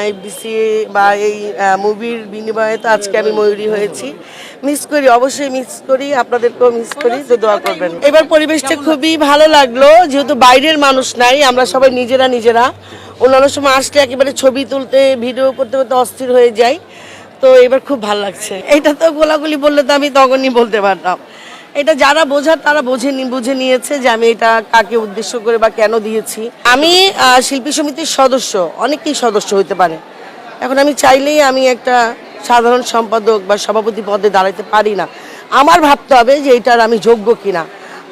FDC বা এই মুভির বিনিময়ে তো আজকে আমি ময়ূরী হয়েছি। মিস করি, অবশ্যই মিস করি, আপনাদেরকেও মিস করি, তো দোয়া করবেন। এবার পরিবেশটা খুবই ভালো লাগলো, যেহেতু বাইরের মানুষ নাই, আমরা সবাই নিজেরা। অন্যান্য সময় আসলে একেবারে ছবি তুলতে ভিডিও করতে করতে অস্থির হয়ে যাই, তো এবার খুব ভালো লাগছে। এটা তো গোলাগুলি বললে তো আমি তখনই বলতে পারতাম। এটা যারা বোঝার তারা বুঝে নিয়েছে যে আমি এটা কাকে উদ্দেশ্য করে বা কেন দিয়েছি। আমি শিল্পী সমিতির সদস্য, অনেকেই সদস্য হতে পারে। এখন আমি চাইলেই আমি একটা সাধারণ সম্পাদক বা সভাপতি পদে দাঁড়াতে পারি না। আমার ভাবতে হবে যে এইটার আমি যোগ্য কিনা,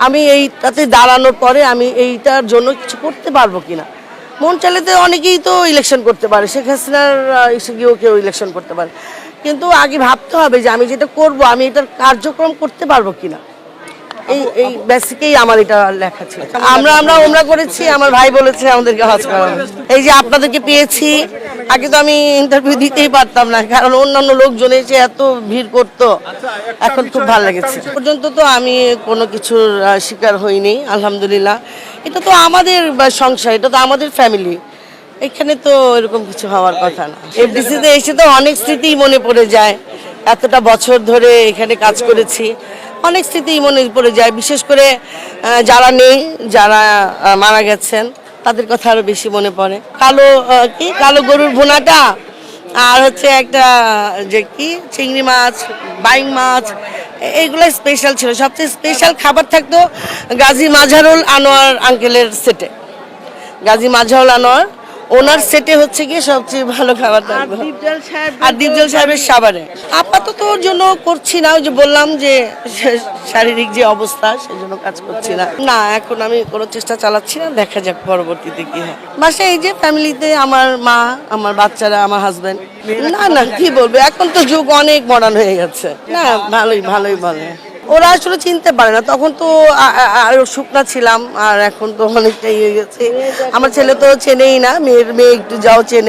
আমি এইটাতে দাঁড়ানোর পরে আমি এইটার জন্য কিছু করতে পারবো কিনা। মন চাইলে অনেকেই তো ইলেকশন করতে পারে, শেখ হাসিনার এসে গিয়েও কেউ ইলেকশন করতে পারে, কিন্তু আগে ভাবতে হবে যে আমি যেটা করব আমি এটার কার্যক্রম করতে পারবো কিনা। এই বেসিকেই আমার এটা লেখা ছিল। আমরা করেছি, আমার ভাই বলেছে আমাদেরকে হজ করানো। এই যে আপনাদেরকে পেয়েছি, আগে তো আমি ইন্টারভিউ দিতেই পারতাম না, কারণ অন্যান্য লোকজন এসে এত ভিড় করতো। এখন খুব ভালো লেগেছে। পর্যন্ত তো আমি কোনো কিছুর শিকার হইনি, আলহামদুলিল্লাহ। এটা তো আমাদের সংসার, এটা তো আমাদের ফ্যামিলি, এখানে তো এরকম কিছু হওয়ার কথা না। এফডিসিতে এসে তো অনেক স্মৃতি মনে পড়ে যায়, এতটা বছর ধরে এখানে কাজ করেছি, অনেক স্মৃতি মনে পড়ে যায়। বিশেষ করে যারা নেই, যারা মারা গেছেন, তাদের কথা আরো বেশি মনে পড়ে। কালো গরুর ভুনাটা, আর হচ্ছে একটা যে কি চিংড়ি মাছ, বাইং মাছ, এইগুলো স্পেশাল ছিল। সবচেয়ে স্পেশাল খাবার থাকতো গাজী মাজহারুল আনোয়ার আঙ্কেলের সেটে। গাজী মাজহারুল আনোয়ার ওনার সেটে হচ্ছে গিয়ে সবচেয়ে ভালো খাবার থাকবে। আর দীপজল সাহেবের সাবারে আপাতত ওর জন্য করছি না, ওই যে বললাম যে শারীরিক যে অবস্থা, সেই জন্য কাজ করছি না। এখন আমি কোনো চেষ্টা চালাচ্ছি না, দেখা যাক পরবর্তীতে কি হয়। বাসায় এই যে ফ্যামিলিতে আমার মা, আমার বাচ্চারা, আমার হাজবেন্ড। না কি বলবো, এখন তো যুগ অনেক মডার্ন হয়ে গেছে। না, ভালোই বলে। ওরা আসলে চিনতে পারে না, তখন তো আরো শুকনা ছিলাম, আর এখন তো অনেকটাই হয়ে গেছে। আমার ছেলে তো চেনেই না, মেয়ে একটু যাও চেনে।